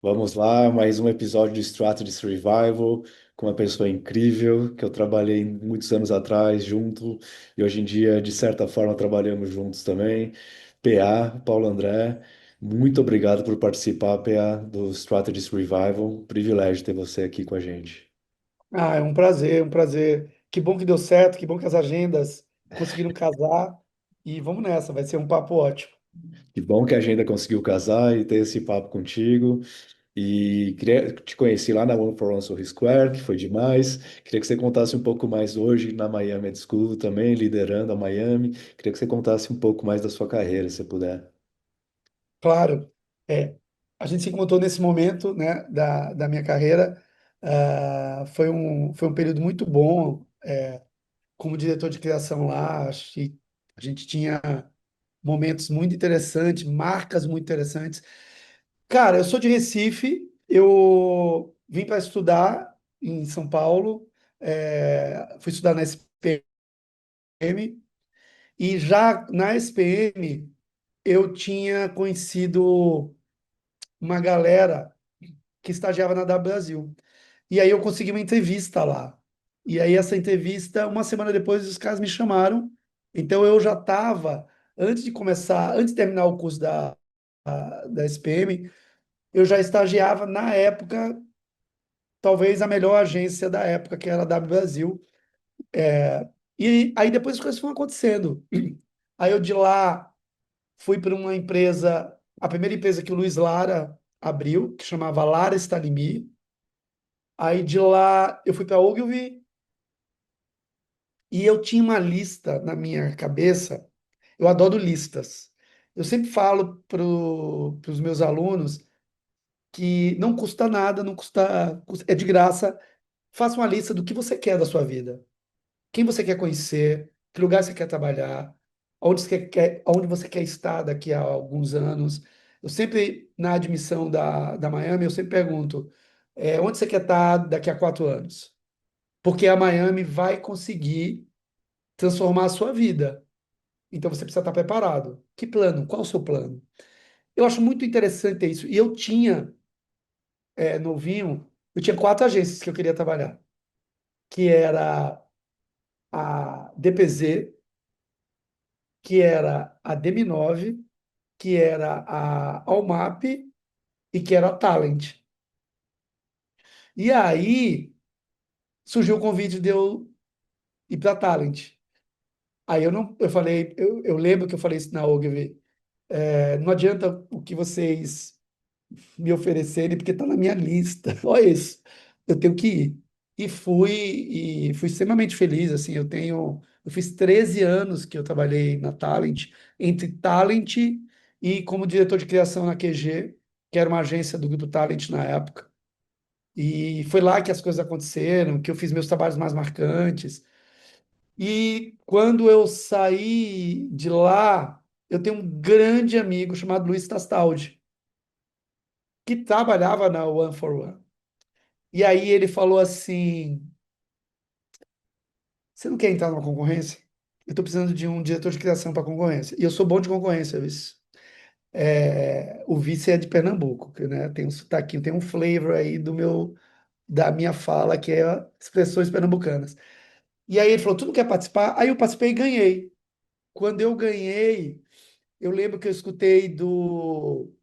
Vamos lá, mais um episódio de Strategy Survival com uma pessoa incrível que eu trabalhei muitos anos atrás junto e hoje em dia, de certa forma, trabalhamos juntos também. PA, Paulo André, muito obrigado por participar, PA, do Strategy Survival. Privilégio ter você aqui com a gente. Ah, é um prazer, um prazer. Que bom que deu certo, que bom que as agendas conseguiram casar. E vamos nessa, vai ser um papo ótimo. Que bom que a agenda conseguiu casar e ter esse papo contigo. E te conheci lá na One for One Sorry Square, que foi demais. Queria que você contasse um pouco mais hoje na Miami Ed School também, liderando a Miami. Queria que você contasse um pouco mais da sua carreira, se puder. Claro, é, a gente se encontrou nesse momento, né, da minha carreira. Foi um período muito bom, como diretor de criação lá. Acho que a gente tinha momentos muito interessantes, marcas muito interessantes. Cara, eu sou de Recife, eu vim para estudar em São Paulo, fui estudar na SPM, e já na SPM eu tinha conhecido uma galera que estagiava na W Brasil. E aí eu consegui uma entrevista lá. E aí essa entrevista, uma semana depois, os caras me chamaram. Então eu já estava, antes de terminar o curso da SPM, eu já estagiava na época, talvez a melhor agência da época, que era a W Brasil. E aí depois as coisas foram acontecendo. Aí eu de lá fui para uma empresa, a primeira empresa que o Luiz Lara abriu, que chamava Lara Stalimi. Aí de lá eu fui para a Ogilvy e eu tinha uma lista na minha cabeça. Eu adoro listas. Eu sempre falo para os meus alunos que não custa nada, não custa, é de graça. Faça uma lista do que você quer da sua vida. Quem você quer conhecer, que lugar você quer trabalhar, onde você quer estar daqui a alguns anos. Eu sempre, na admissão da Miami, eu sempre pergunto, onde você quer estar daqui a 4 anos? Porque a Miami vai conseguir transformar a sua vida. Então você precisa estar preparado. Que plano? Qual o seu plano? Eu acho muito interessante isso. E eu tinha, novinho, eu tinha 4 agências que eu queria trabalhar, que era a DPZ, que era a Deminove, que era a Almap e que era a Talent. E aí surgiu o convite de eu ir para a Talent. Aí eu não, eu falei, eu lembro que eu falei isso na Ogilvy, não adianta o que vocês me oferecerem, porque está na minha lista. Olha isso, eu tenho que ir. E fui extremamente feliz, assim, eu fiz 13 anos que eu trabalhei na Talent, entre Talent e como diretor de criação na QG, que era uma agência do Grupo Talent na época. E foi lá que as coisas aconteceram, que eu fiz meus trabalhos mais marcantes. E quando eu saí de lá, eu tenho um grande amigo chamado Luiz Tastaldi, que trabalhava na One for One. E aí ele falou assim: você não quer entrar numa concorrência? Eu estou precisando de um diretor de criação para concorrência. E eu sou bom de concorrência, vice. O vice é de Pernambuco, que, né, tem um sotaquinho, tem um flavor aí da minha fala, que é expressões pernambucanas. E aí ele falou: tu não quer participar? Aí eu participei e ganhei. Quando eu ganhei, eu lembro que eu escutei do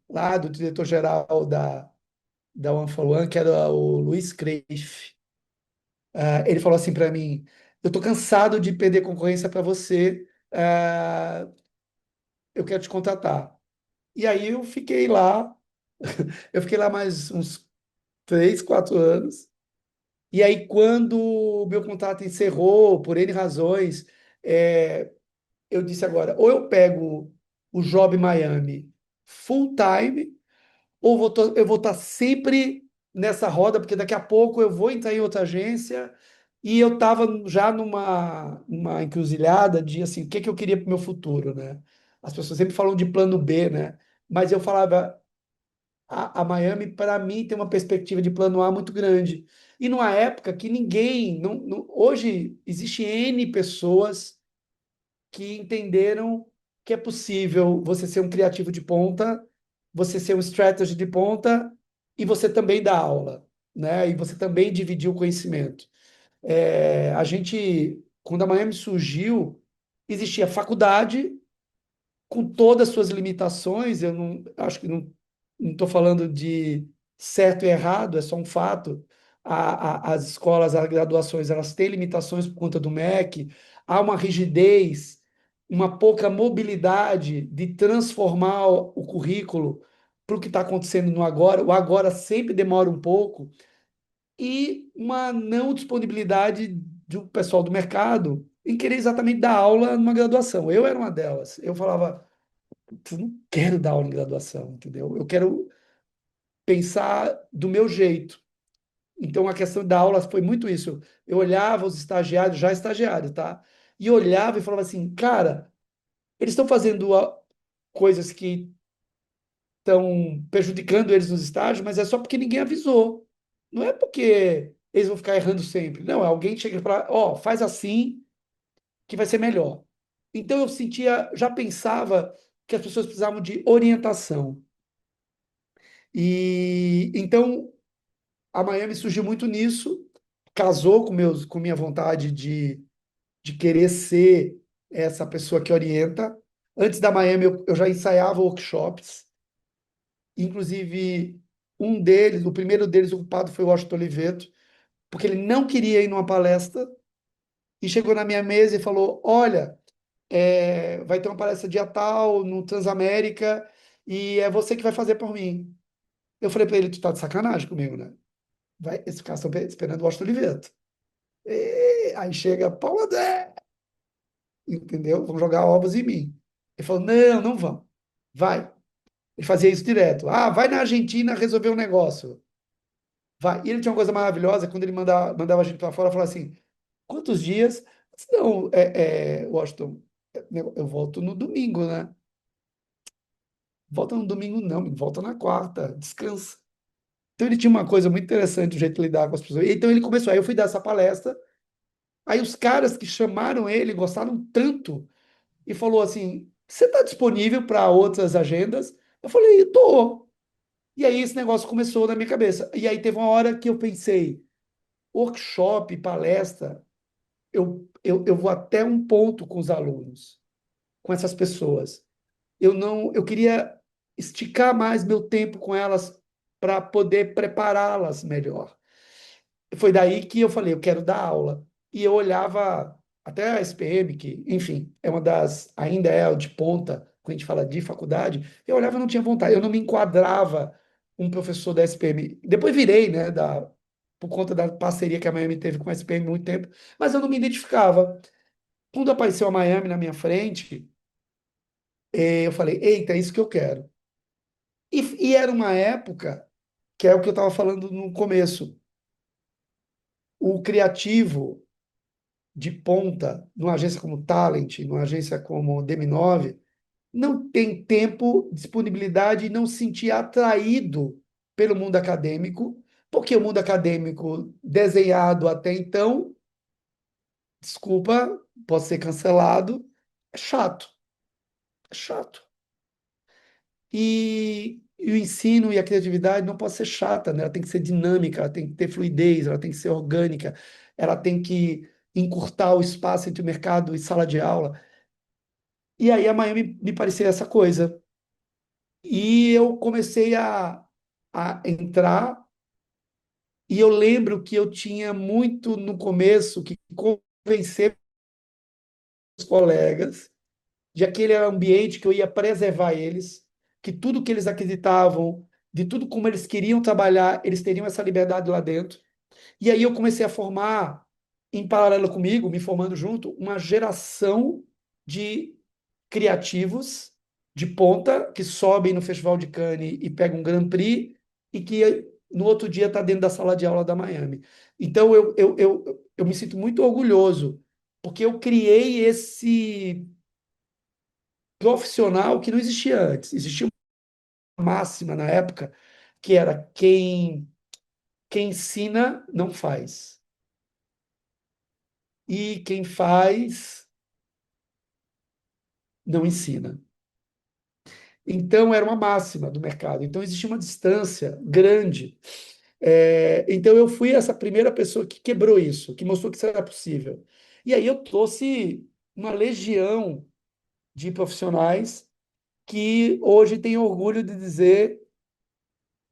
diretor-geral da One for One, que era o Luiz Creif. Ele falou assim para mim: eu tô cansado de perder concorrência para você, eu quero te contratar. E aí eu fiquei lá mais uns 3, 4 anos. E aí, quando o meu contrato encerrou, por N razões, eu disse agora, ou eu pego o Job Miami full time, ou eu vou estar sempre nessa roda, porque daqui a pouco eu vou entrar em outra agência. E eu estava já numa encruzilhada de assim, o que que eu queria para o meu futuro, né? As pessoas sempre falam de plano B, né? Mas eu falava, a Miami, para mim, tem uma perspectiva de plano A muito grande. E numa época que ninguém, hoje existe N pessoas que entenderam que é possível você ser um criativo de ponta, você ser um strategy de ponta e você também dá aula, né? E você também dividiu o conhecimento. A gente, quando a Miami surgiu, existia faculdade com todas as suas limitações. Eu não acho que não estou falando de certo e errado, é só um fato. As escolas, as graduações, elas têm limitações por conta do MEC, há uma rigidez, uma pouca mobilidade de transformar o currículo para o que está acontecendo no agora. O agora sempre demora um pouco, e uma não disponibilidade do pessoal do mercado em querer exatamente dar aula numa graduação. Eu era uma delas. Eu falava, eu não quero dar aula em graduação, entendeu? Eu quero pensar do meu jeito. Então a questão da aula foi muito isso. Eu olhava os estagiários, já estagiários, tá? E olhava e falava assim, cara, eles estão fazendo coisas que estão prejudicando eles nos estágios, mas é só porque ninguém avisou. Não é porque eles vão ficar errando sempre. Não, alguém chega e fala, ó, faz assim que vai ser melhor. Então eu sentia, já pensava que as pessoas precisavam de orientação. E então a Miami surgiu muito nisso, casou com minha vontade de querer ser essa pessoa que orienta. Antes da Miami, eu já ensaiava workshops, inclusive um deles, o primeiro deles ocupado foi o Washington Oliveto, porque ele não queria ir numa palestra e chegou na minha mesa e falou: Olha, vai ter uma palestra dia tal no Transamérica e é você que vai fazer por mim. Eu falei para ele: Tu tá de sacanagem comigo, né? Vai, esse cara está esperando o Washington Oliveto. Aí chega Paulo André, entendeu? Vão jogar ovos em mim. Ele falou: Não, não vão. Vai. Ele fazia isso direto. Ah, vai na Argentina resolver um negócio. Vai. E ele tinha uma coisa maravilhosa, quando ele mandava a gente para fora, falava assim: Quantos dias? Eu disse, não, Washington, eu volto no domingo, né? Volta no domingo, não, volta na quarta, descansa. Então ele tinha uma coisa muito interessante, o jeito de lidar com as pessoas. Então ele começou, aí eu fui dar essa palestra, aí os caras que chamaram ele gostaram tanto e falou assim: Você está disponível para outras agendas? Eu falei: Tô. E aí esse negócio começou na minha cabeça. E aí teve uma hora que eu pensei: workshop, palestra, eu vou até um ponto com os alunos, com essas pessoas. Eu queria esticar mais meu tempo com elas para poder prepará-las melhor. Foi daí que eu falei, eu quero dar aula. E eu olhava até a SPM, que, enfim, é uma das, ainda é o de ponta, quando a gente fala de faculdade, eu olhava e não tinha vontade, eu não me enquadrava um professor da SPM. Depois virei, né, por conta da parceria que a Miami teve com a SPM há muito tempo, mas eu não me identificava. Quando apareceu a Miami na minha frente, eu falei, eita, é isso que eu quero. E era uma época, que é o que eu estava falando no começo, o criativo de ponta, numa agência como Talent, numa agência como Demi9, não tem tempo, disponibilidade e não se sentir atraído pelo mundo acadêmico, porque o mundo acadêmico desenhado até então, desculpa, pode ser cancelado, é chato, é chato. E o ensino e a criatividade não pode ser chata, né? Ela tem que ser dinâmica, ela tem que ter fluidez, ela tem que ser orgânica, ela tem que encurtar o espaço entre o mercado e sala de aula. E aí a Miami me parecia essa coisa. E eu comecei a entrar, e eu lembro que eu tinha muito no começo que convencer os colegas de aquele ambiente que eu ia preservar eles, que tudo que eles acreditavam, de tudo como eles queriam trabalhar, eles teriam essa liberdade lá dentro. E aí eu comecei a formar, em paralelo comigo, me formando junto, uma geração de criativos de ponta que sobem no Festival de Cannes e pegam um Grand Prix e que no outro dia está dentro da sala de aula da Miami. Então eu me sinto muito orgulhoso, porque eu criei esse profissional que não existia antes. Existia uma máxima na época que era quem ensina não faz. E quem faz não ensina. Então, era uma máxima do mercado. Então, existia uma distância grande. Então, eu fui essa primeira pessoa que quebrou isso, que mostrou que isso era possível. E aí eu trouxe uma legião de profissionais que hoje têm orgulho de dizer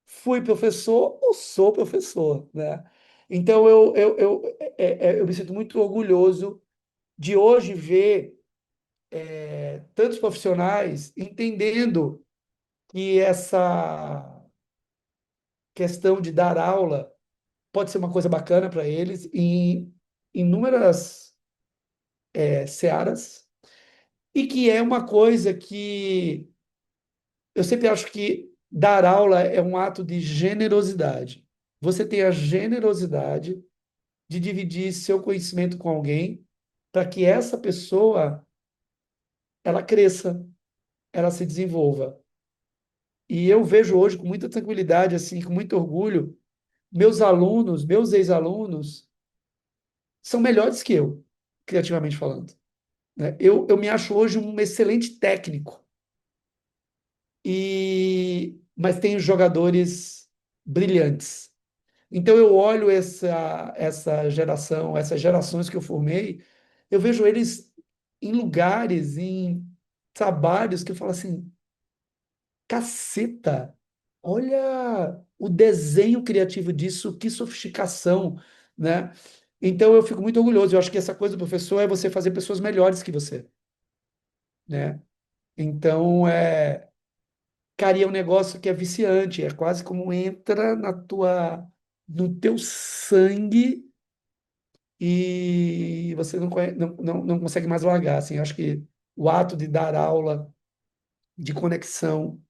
fui professor ou sou professor, né? Então, eu me sinto muito orgulhoso de hoje ver tantos profissionais entendendo que essa questão de dar aula pode ser uma coisa bacana para eles em inúmeras searas e que é uma coisa que eu sempre acho que dar aula é um ato de generosidade. Você tem a generosidade de dividir seu conhecimento com alguém para que essa pessoa ela cresça, ela se desenvolva. E eu vejo hoje com muita tranquilidade, assim, com muito orgulho, meus alunos, meus ex-alunos, são melhores que eu, criativamente falando, né? Eu me acho hoje um excelente técnico, mas tenho jogadores brilhantes. Então eu olho essa geração, essas gerações que eu formei, eu vejo eles em lugares, em trabalhos que eu falo assim, caceta, olha o desenho criativo disso, que sofisticação, né? Então eu fico muito orgulhoso. Eu acho que essa coisa do professor é você fazer pessoas melhores que você, né? Então cara, e é um negócio que é viciante, é quase como entra no teu sangue e você não consegue mais largar, assim. Eu acho que o ato de dar aula, de conexão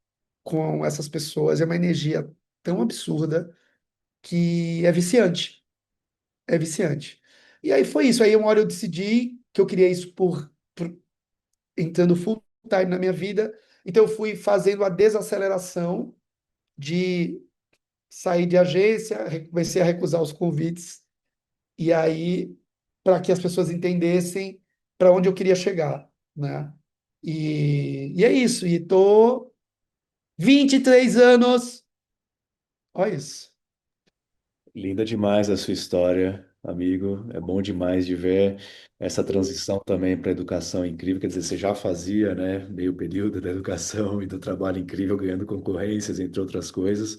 com essas pessoas é uma energia tão absurda que é viciante. É viciante. E aí foi isso. Aí uma hora eu decidi que eu queria isso entrando full time na minha vida. Então eu fui fazendo a desaceleração de sair de agência, comecei a recusar os convites. E aí, para que as pessoas entendessem para onde eu queria chegar, né? E é isso. E tô 23 anos. Olha isso. Linda demais a sua história, amigo. É bom demais de ver essa transição também para a educação incrível. Quer dizer, você já fazia, né, meio período da educação e do trabalho incrível, ganhando concorrências, entre outras coisas.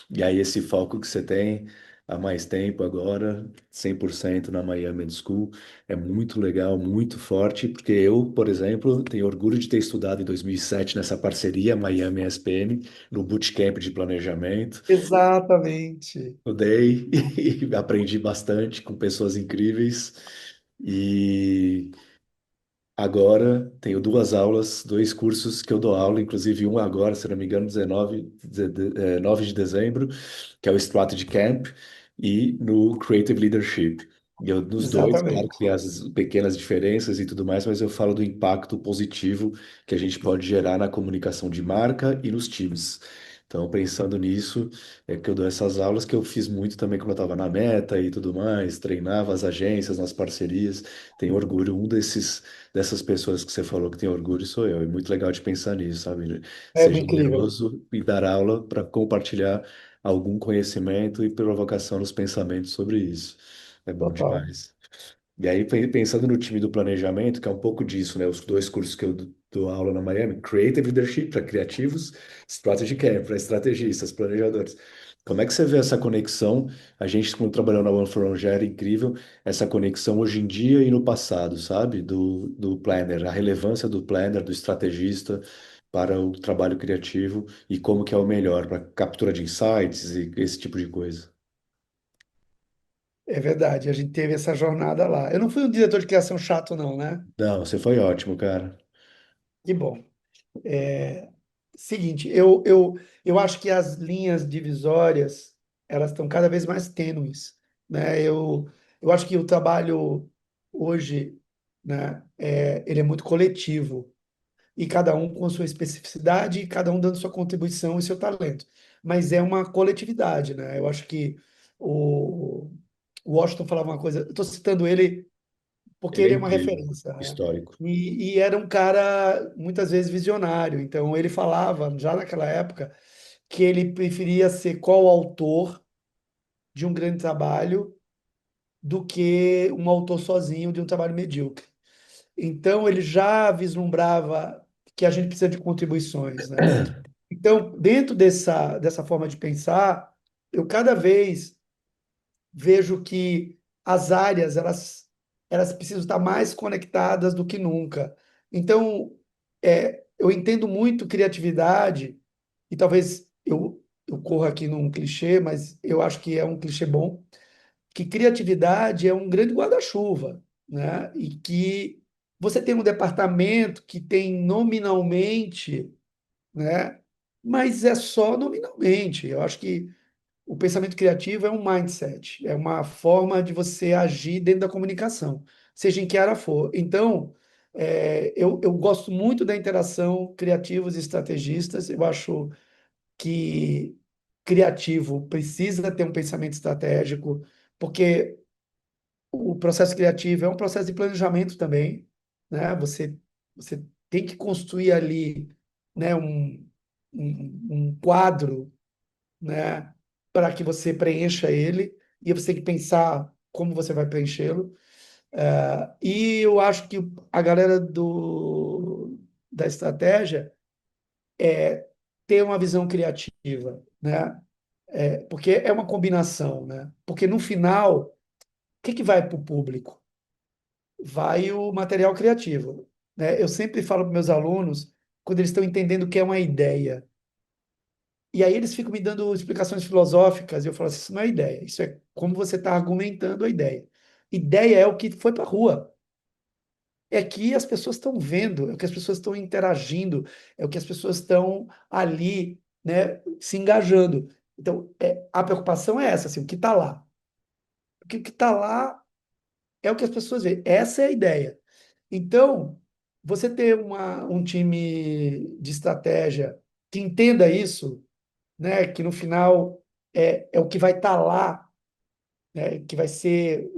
E aí esse foco que você tem há mais tempo agora, 100% na Miami School, é muito legal, muito forte, porque eu, por exemplo, tenho orgulho de ter estudado em 2007 nessa parceria Miami SPM, no bootcamp de planejamento. Exatamente. Estudei e aprendi bastante com pessoas incríveis. E agora tenho duas aulas, dois cursos que eu dou aula, inclusive um agora, se não me engano, 9 de dezembro, que é o Strategy Camp, e no Creative Leadership. E eu, nos dois, claro que Exatamente. tem as pequenas diferenças e tudo mais, mas eu falo do impacto positivo que a gente pode gerar na comunicação de marca e nos times. Então, pensando nisso, é que eu dou essas aulas que eu fiz muito também quando eu estava na Meta e tudo mais, treinava as agências, nas parcerias. Tenho orgulho, dessas pessoas que você falou que tem orgulho sou eu. É muito legal de pensar nisso, sabe? É Ser incrível. generoso e dar aula para compartilhar algum conhecimento e provocação nos pensamentos sobre isso. É bom Total. demais. E aí, pensando no time do planejamento, que é um pouco disso, né? Os dois cursos que eu dou aula na Miami, Creative Leadership para criativos, Strategy Camp para estrategistas, planejadores. Como é que você vê essa conexão? A gente, quando trabalhou na One for One, já era incrível, essa conexão hoje em dia e no passado, sabe? Do planner, a relevância do planner, do estrategista para o trabalho criativo e como que é o melhor para captura de insights e esse tipo de coisa. É verdade. A gente teve essa jornada lá. Eu não fui um diretor de criação chato, não, né? Não, você foi ótimo, cara. Que bom. Seguinte, eu acho que as linhas divisórias elas estão cada vez mais tênues, né? Eu acho que o trabalho hoje, né, ele é muito coletivo e cada um com a sua especificidade e cada um dando sua contribuição e seu talento. Mas é uma coletividade, né? Eu acho que o, o Washington falava uma coisa, eu estou citando ele porque Ele é ele é uma incrível, referência, né? histórico. E era um cara muitas vezes visionário. Então ele falava já naquela época que ele preferia ser coautor de um grande trabalho do que um autor sozinho de um trabalho medíocre. Então ele já vislumbrava que a gente precisa de contribuições, né? Então, dentro dessa forma de pensar, eu cada vez vejo que as áreas elas precisam estar mais conectadas do que nunca. Então, eu entendo muito criatividade e talvez eu corra aqui num clichê, mas eu acho que é um clichê bom, que criatividade é um grande guarda-chuva, né? E que você tem um departamento que tem nominalmente, né? Mas é só nominalmente. Eu acho que o pensamento criativo é um mindset, é uma forma de você agir dentro da comunicação, seja em que área for. Então, eu gosto muito da interação criativos e estrategistas. Eu acho que criativo precisa ter um pensamento estratégico, porque o processo criativo é um processo de planejamento também, né? Você tem que construir ali, né, um quadro, né, para que você preencha ele, e você tem que pensar como você vai preenchê-lo. E eu acho que a galera da estratégia tem uma visão criativa, né? Porque é uma combinação, né? Porque no final, o que vai para o público? Vai o material criativo, né? Eu sempre falo para meus alunos, quando eles estão entendendo o que é uma ideia, e aí eles ficam me dando explicações filosóficas, e eu falo assim, isso não é ideia, isso é como você está argumentando a ideia. Ideia é o que foi para a rua, é que as pessoas estão vendo, é o que as pessoas estão interagindo, é o que as pessoas estão ali, né, se engajando. Então, a preocupação é essa, assim, o que está lá. O que está lá é o que as pessoas veem. Essa é a ideia. Então, você ter um time de estratégia que entenda isso, né, que no final é o que vai estar lá, né, que vai ser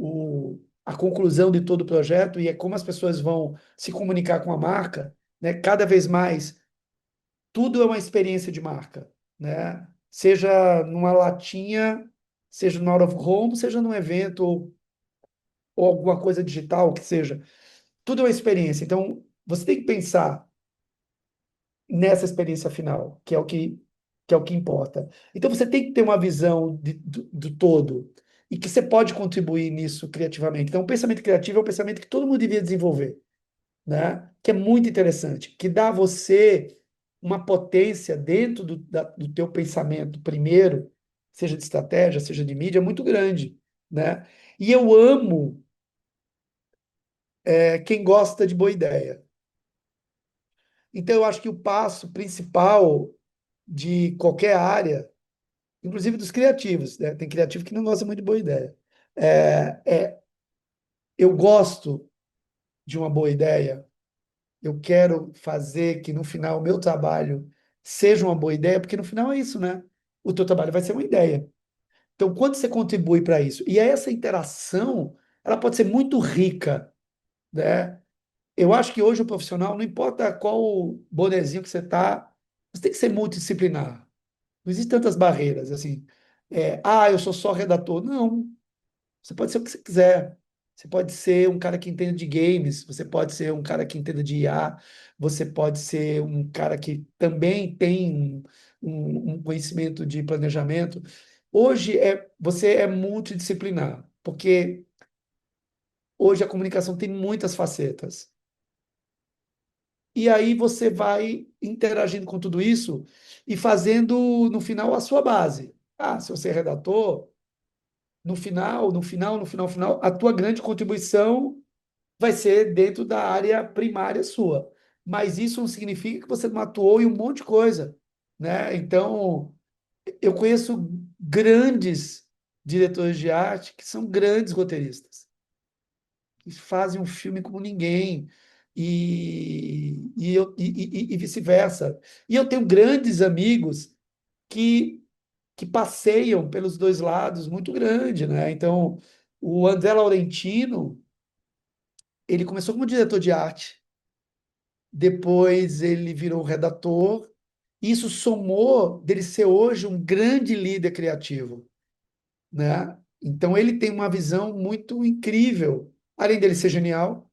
a conclusão de todo o projeto e é como as pessoas vão se comunicar com a marca, né, cada vez mais, tudo é uma experiência de marca, né, seja numa latinha, seja no out of home, seja num evento ou alguma coisa digital, que seja, tudo é uma experiência. Então, você tem que pensar nessa experiência final, que é o que importa. Então você tem que ter uma visão do todo e que você pode contribuir nisso criativamente. Então, o pensamento criativo é um pensamento que todo mundo devia desenvolver, né? Que é muito interessante, que dá a você uma potência dentro do teu pensamento, primeiro, seja de estratégia, seja de mídia, muito grande, né? E eu amo quem gosta de boa ideia. Então, eu acho que o passo principal de qualquer área, inclusive dos criativos, né? Tem criativo que não gosta muito de boa ideia. Eu gosto de uma boa ideia, eu quero fazer que no final o meu trabalho seja uma boa ideia, porque no final é isso, né? O teu trabalho vai ser uma ideia. Então, quanto você contribui para isso? E essa interação, ela pode ser muito rica, né? Eu acho que hoje o profissional, não importa qual bonezinho que você está, você tem que ser multidisciplinar. Não existem tantas barreiras assim. Eu sou só redator. Não. Você pode ser o que você quiser. Você pode ser um cara que entende de games, você pode ser um cara que entenda de IA, você pode ser um cara que também tem um conhecimento de planejamento. Hoje você é multidisciplinar, porque hoje a comunicação tem muitas facetas. E aí você vai interagindo com tudo isso e fazendo, no final, a sua base. Se você é redator, no final, a tua grande contribuição vai ser dentro da área primária sua. Mas isso não significa que você não atuou em um monte de coisa, né? Então, eu conheço grandes diretores de arte que são grandes roteiristas, que fazem um filme como ninguém, e vice-versa. E eu tenho grandes amigos que, que passeiam pelos dois lados muito grande, né? Então, o André Laurentino, ele começou como diretor de arte, depois ele virou redator. Isso somou dele ser hoje um grande líder criativo, né? Então ele tem uma visão muito incrível, além dele ser genial,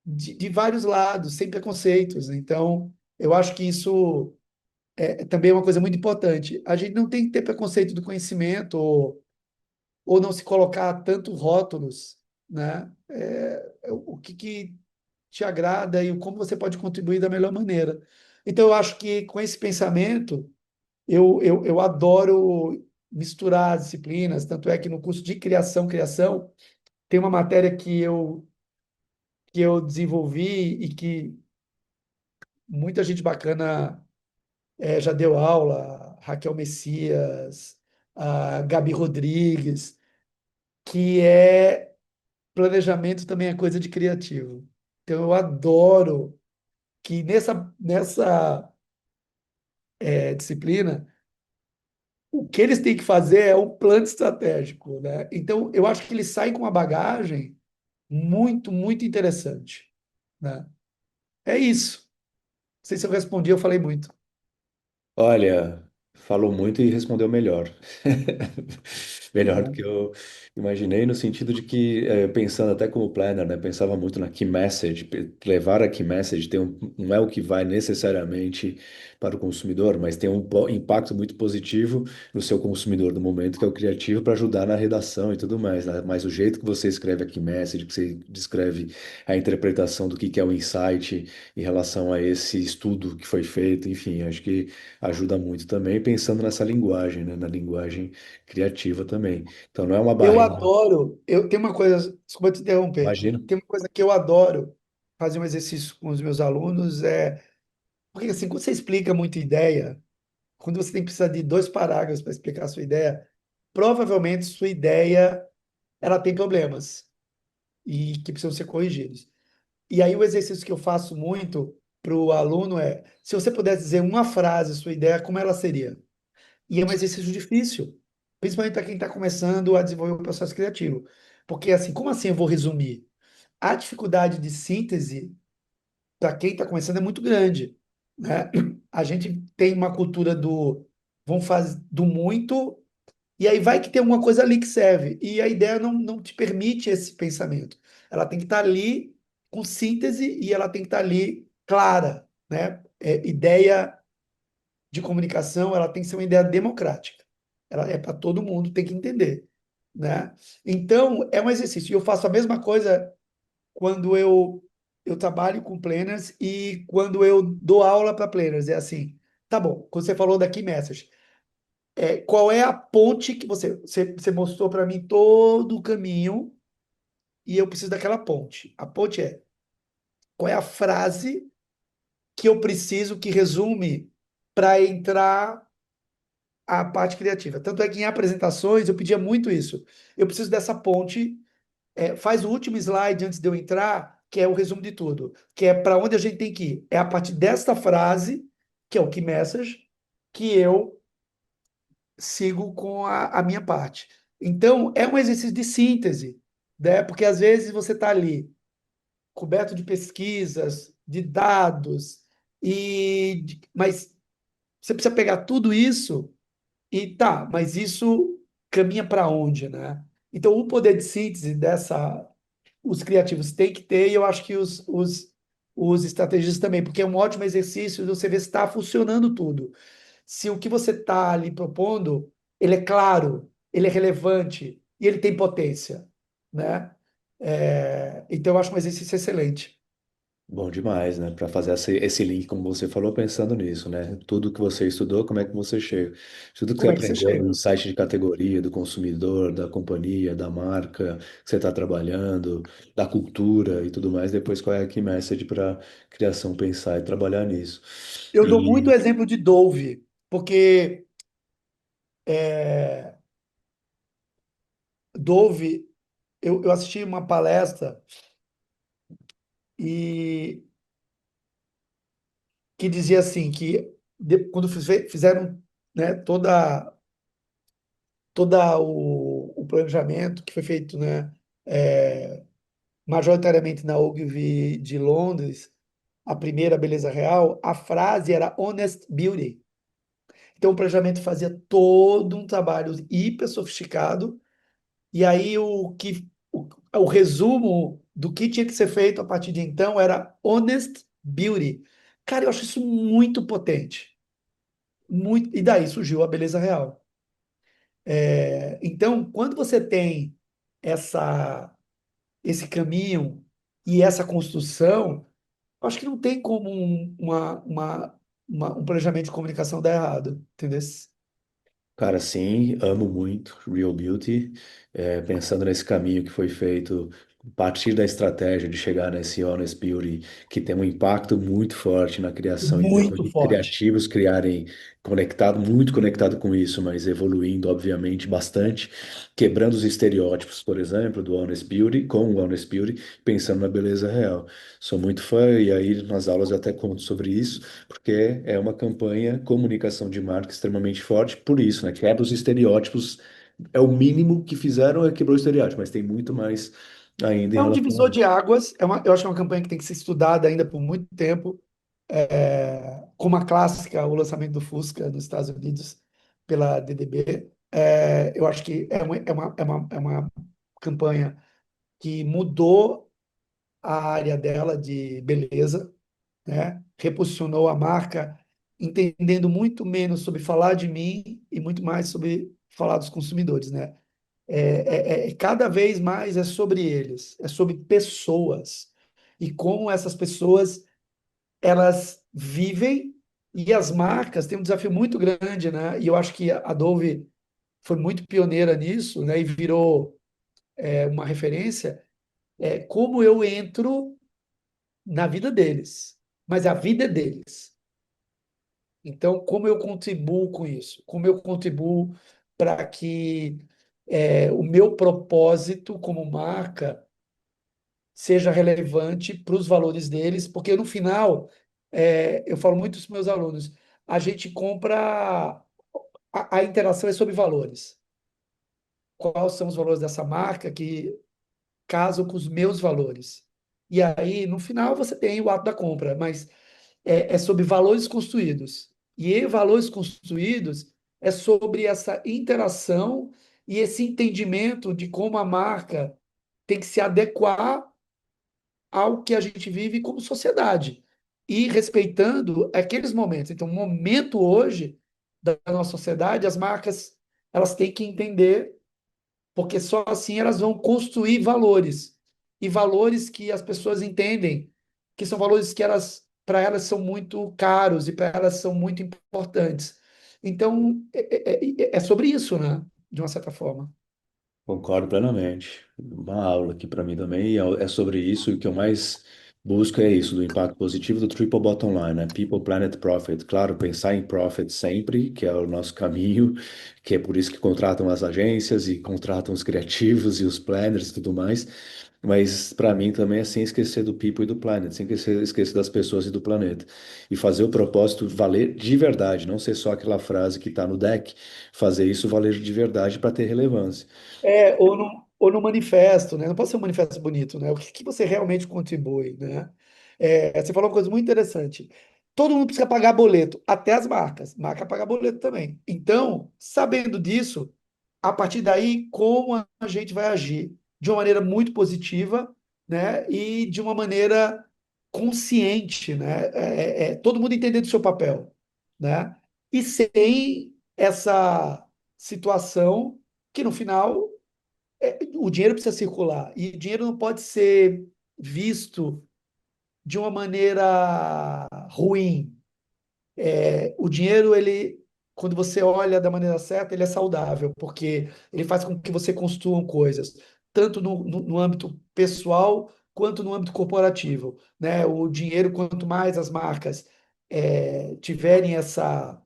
de vários lados, sem preconceitos. Então, eu acho que isso é também uma coisa muito importante. A gente não tem que ter preconceito do conhecimento ou não se colocar tanto rótulos, né? O que te agrada e como você pode contribuir da melhor maneira. Então, eu acho que com esse pensamento, eu adoro misturar as disciplinas, tanto é que no curso de criação, tem uma matéria que eu desenvolvi e que muita gente bacana já deu aula, Raquel Messias, a Gabi Rodrigues, que é planejamento também é coisa de criativo. Então, eu adoro que nessa disciplina, o que eles têm que fazer é um plano estratégico, né? Então, eu acho que eles saem com uma bagagem muito, muito interessante, né? É isso. Não sei se eu respondi, eu falei muito. Olha, falou muito e respondeu melhor. Melhor do Né? que eu imaginei, no sentido de que, pensando até como planner, né, pensava muito na key message, levar a key message não é o que vai necessariamente para o consumidor, mas tem um impacto muito positivo no seu consumidor do momento, que é o criativo, para ajudar na redação e tudo mais, né? Mas o jeito que você escreve a key message, que você descreve a interpretação do que é o insight em relação a esse estudo que foi feito, enfim, acho que ajuda muito também, pensando nessa linguagem, né? Na linguagem criativa também. Então não é uma Eu barreira, adoro, eu tenho uma coisa, desculpa te interromper, imagina. tem uma coisa que eu adoro fazer um exercício com os meus alunos, porque assim, quando você explica muita ideia, quando você tem que precisar de 2 parágrafos para explicar a sua ideia, provavelmente sua ideia ela tem problemas e que precisam ser corrigidos. E aí o exercício que eu faço muito para o aluno é, se você pudesse dizer uma frase, sua ideia, como ela seria? E é um exercício difícil, principalmente para quem está começando a desenvolver o processo criativo. Porque assim, como assim eu vou resumir? A dificuldade de síntese para quem está começando é muito grande, né? A gente tem uma cultura do vamos fazer do muito e aí vai que tem alguma coisa ali que serve. E a ideia não te permite esse pensamento. Ela tem que estar ali com síntese e ela tem que estar ali clara, né? Ideia de comunicação, ela tem que ser uma ideia democrática. Ela é para todo mundo, tem que entender, né? Então, é um exercício. E eu faço a mesma coisa quando eu trabalho com planners e quando eu dou aula para planners. É assim, tá bom, quando você falou da key message, qual é a ponte que você mostrou para mim todo o caminho e eu preciso daquela ponte. A ponte qual é a frase que eu preciso que resume para entrar a parte criativa. Tanto é que em apresentações eu pedia muito isso. Eu preciso dessa ponte. Faz o último slide antes de eu entrar, que é o resumo de tudo, que é para onde a gente tem que ir. É a partir desta frase, que é o key message, que eu sigo com a minha parte. Então, é um exercício de síntese, né? Porque às vezes você está ali coberto de pesquisas, de dados, mas você precisa pegar tudo isso e tá, mas isso caminha para onde, né? Então, o poder de síntese os criativos têm que ter, e eu acho que os estrategistas também, porque é um ótimo exercício de você ver se está funcionando tudo. Se o que você está ali propondo, ele é claro, ele é relevante e ele tem potência, né? Então, eu acho um exercício excelente. Bom demais, né? Para fazer esse link, como você falou, pensando nisso, né? Tudo que você estudou, como é que você chega? Tudo que você Como é que você aprendeu no chega? site de categoria, do consumidor, da companhia, da marca que você está trabalhando, da cultura e tudo mais, depois qual é a key message para criação pensar e trabalhar nisso. Eu dou muito E exemplo de Dove, porque Dove, eu assisti uma palestra e que dizia assim que quando fizeram, né, toda o planejamento que foi feito, né, majoritariamente na Ogilvy de Londres, a primeira Beleza Real, a frase era Honest Beauty. Então o planejamento fazia todo um trabalho hiper sofisticado, e aí o resumo do que tinha que ser feito a partir de então era Honest Beauty. Cara, eu acho isso muito potente. Muito, e daí surgiu a Beleza Real. Então, quando você tem essa, esse caminho e essa construção, eu acho que não tem como um planejamento de comunicação dar errado, entendeu? Cara, sim, amo muito Real Beauty. Pensando nesse caminho que foi feito a partir da estratégia de chegar nesse Honest Beauty, que tem um impacto muito forte na criação em termos Muito de forte. criativos criarem conectado, muito conectado com isso, mas evoluindo, obviamente, bastante, quebrando os estereótipos, por exemplo, do Honest Beauty com o Honest Beauty, pensando na beleza real. Sou muito fã, e aí nas aulas eu até conto sobre isso porque é uma campanha comunicação de marca extremamente forte, por isso, né? Quebra os estereótipos, é o mínimo que fizeram é quebrar o estereótipo, mas tem muito mais ainda em É um relação a divisor isso. de águas, eu acho que é uma campanha que tem que ser estudada ainda por muito tempo, como a clássica, o lançamento do Fusca nos Estados Unidos pela DDB. Eu acho que é uma campanha que mudou a área dela de beleza, né? Reposicionou a marca, entendendo muito menos sobre falar de mim e muito mais sobre falar dos consumidores, né? Cada vez mais é sobre eles, é sobre pessoas e como essas pessoas elas vivem, e as marcas têm um desafio muito grande, né? E eu acho que a Dove foi muito pioneira nisso, né? E virou uma referência. Como eu entro na vida deles, mas a vida é deles. Então, como eu contribuo com isso? Como eu contribuo para que o meu propósito como marca seja relevante para os valores deles? Porque no final, eu falo muito para os meus alunos, a gente compra, a interação é sobre valores. Quais são os valores dessa marca que casam com os meus valores? E aí, no final, você tem o ato da compra, mas é sobre valores construídos. E valores construídos é sobre essa interação e esse entendimento de como a marca tem que se adequar ao que a gente vive como sociedade e respeitando aqueles momentos. Então, o momento hoje da nossa sociedade, as marcas elas têm que entender, porque só assim elas vão construir valores e valores que as pessoas entendem que são valores que elas para elas são muito caros e para elas são muito importantes. Então, é sobre isso, né? De uma certa forma. Concordo plenamente. Uma aula aqui para mim também, e é sobre isso, e o que eu mais busco é isso, do impacto positivo do triple bottom line, né? People, Planet, Profit. Claro, pensar em profit sempre, que é o nosso caminho, que é por isso que contratam as agências e contratam os criativos e os planners e tudo mais. Mas para mim também é sem esquecer do people e do planet, sem esquecer das pessoas e do planeta. E fazer o propósito valer de verdade, não ser só aquela frase que está no deck, fazer isso valer de verdade para ter relevância. Ou no manifesto, né? Não pode ser um manifesto bonito, né? O que você realmente contribui, né? Você falou uma coisa muito interessante. Todo mundo precisa pagar boleto, até as marcas. Marca paga boleto também. Então, sabendo disso, a partir daí, como a gente vai agir de uma maneira muito positiva, né? E de uma maneira consciente, né? Todo mundo entender do seu papel, né? E sem essa situação que no final o dinheiro precisa circular e o dinheiro não pode ser visto de uma maneira ruim. O dinheiro, ele, quando você olha da maneira certa, ele é saudável, porque ele faz com que você construa coisas, tanto no âmbito pessoal quanto no âmbito corporativo, né? O dinheiro, quanto mais as marcas tiverem essa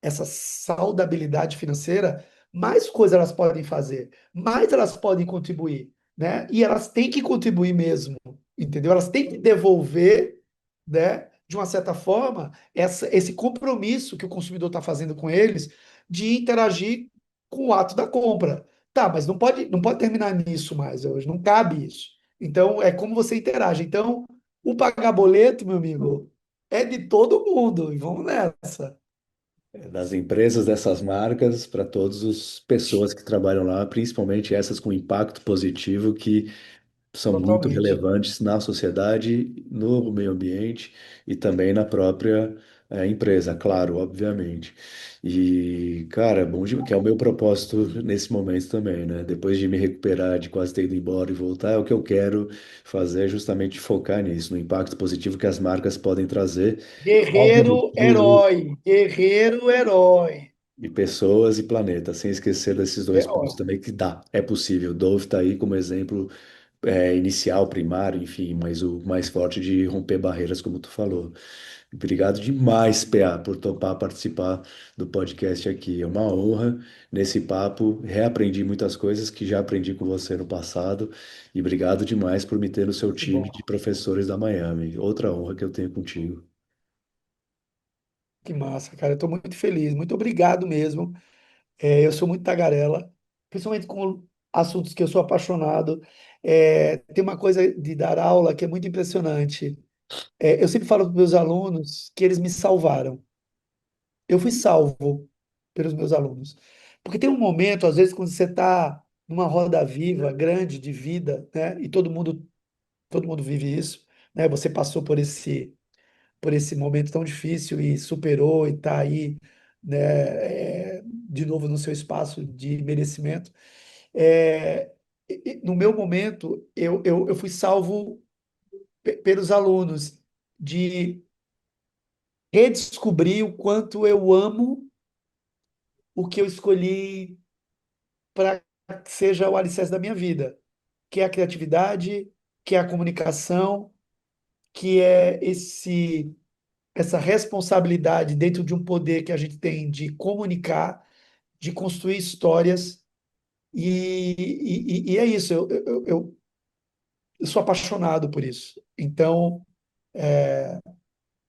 saudabilidade financeira, mais coisas elas podem fazer, mais elas podem contribuir, né? E elas têm que contribuir mesmo, entendeu? Elas têm que devolver, né? De uma certa forma, esse compromisso que o consumidor está fazendo com eles de interagir com o ato da compra. Tá, mas não pode terminar nisso mais hoje, não cabe isso. Então, é como você interage. Então, o pagar boleto, meu amigo, é de todo mundo. E vamos nessa. Das empresas dessas marcas para todas as pessoas que trabalham lá, principalmente essas com impacto positivo que são muito Totalmente. relevantes na sociedade, no meio ambiente e também na própria empresa, claro, obviamente. E, cara, é bom que é o meu propósito nesse momento também, né? Depois de me recuperar, de quase ter ido embora e voltar, é o que eu quero fazer, é justamente focar nisso, no impacto positivo que as marcas podem trazer. Obviamente, Guerreiro, herói. Guerreiro, herói. e pessoas e planeta, sem esquecer desses dois pontos Herói. também que dá, é possível. Dove está aí como exemplo inicial, primário, enfim, mas o mais forte de romper barreiras, como tu falou. Obrigado demais, PA, por topar participar do podcast aqui. É uma honra nesse papo. Reaprendi muitas coisas que já aprendi com você no passado. E obrigado demais por me ter no seu Que time bom. de professores da Miami. Outra honra que eu tenho contigo. Que massa, cara. Eu estou muito feliz. Muito obrigado mesmo. Eu sou muito tagarela, principalmente com assuntos que eu sou apaixonado. Tem uma coisa de dar aula que é muito impressionante. Eu sempre falo para os meus alunos que eles me salvaram. Eu fui salvo pelos meus alunos. Porque tem um momento, às vezes, quando você está numa roda viva, grande de vida, né? E todo mundo vive isso, né? Você passou por esse momento tão difícil e superou e está aí, né? De novo no seu espaço de merecimento. No meu momento, eu fui salvo pelos alunos de redescobrir o quanto eu amo o que eu escolhi para que seja o alicerce da minha vida, que é a criatividade, que é a comunicação, que é essa responsabilidade dentro de um poder que a gente tem de comunicar, de construir histórias. E é isso, eu sou apaixonado por isso. Então,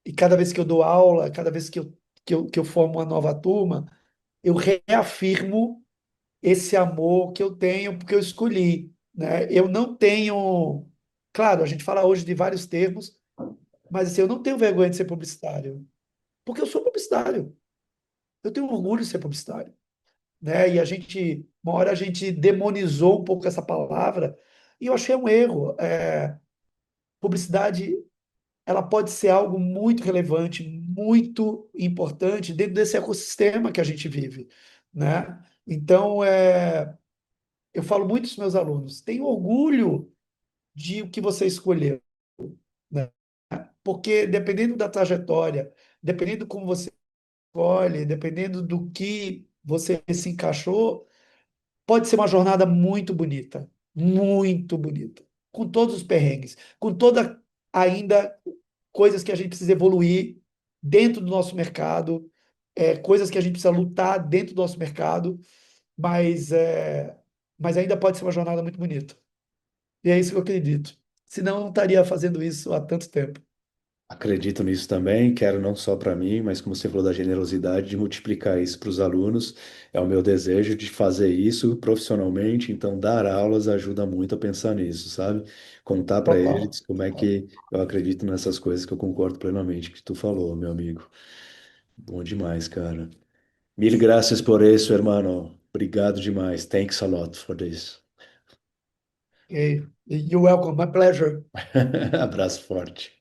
e cada vez que eu dou aula, cada vez que eu formo uma nova turma, eu reafirmo esse amor que eu tenho porque eu escolhi, né? Eu não tenho, claro, a gente fala hoje de vários termos, mas assim, eu não tenho vergonha de ser publicitário, porque eu sou publicitário. Eu tenho orgulho de ser publicitário, né? E uma hora a gente demonizou um pouco essa palavra e eu achei um erro. Publicidade, ela pode ser algo muito relevante, muito importante dentro desse ecossistema que a gente vive, né? Então, eu falo muito para os meus alunos, tenho orgulho de o que você escolheu, né? Porque dependendo da trajetória, dependendo como você escolhe, dependendo do que você se encaixou, pode ser uma jornada muito bonita, com todos os perrengues, com toda ainda coisas que a gente precisa evoluir dentro do nosso mercado, coisas que a gente precisa lutar dentro do nosso mercado, mas, mas ainda pode ser uma jornada muito bonita. E é isso que eu acredito. Senão, eu não estaria fazendo isso há tanto tempo. Acredito nisso também, quero não só para mim, mas como você falou da generosidade, de multiplicar isso para os alunos. É o meu desejo de fazer isso profissionalmente, então dar aulas ajuda muito a pensar nisso, sabe? Contar para Total, eles como é total. que eu acredito nessas coisas que eu concordo plenamente que tu falou, meu amigo. Bom demais, cara. Mil graças por isso, hermano. Obrigado demais. Thanks a lot for this. Okay. You're welcome. My pleasure. Abraço forte.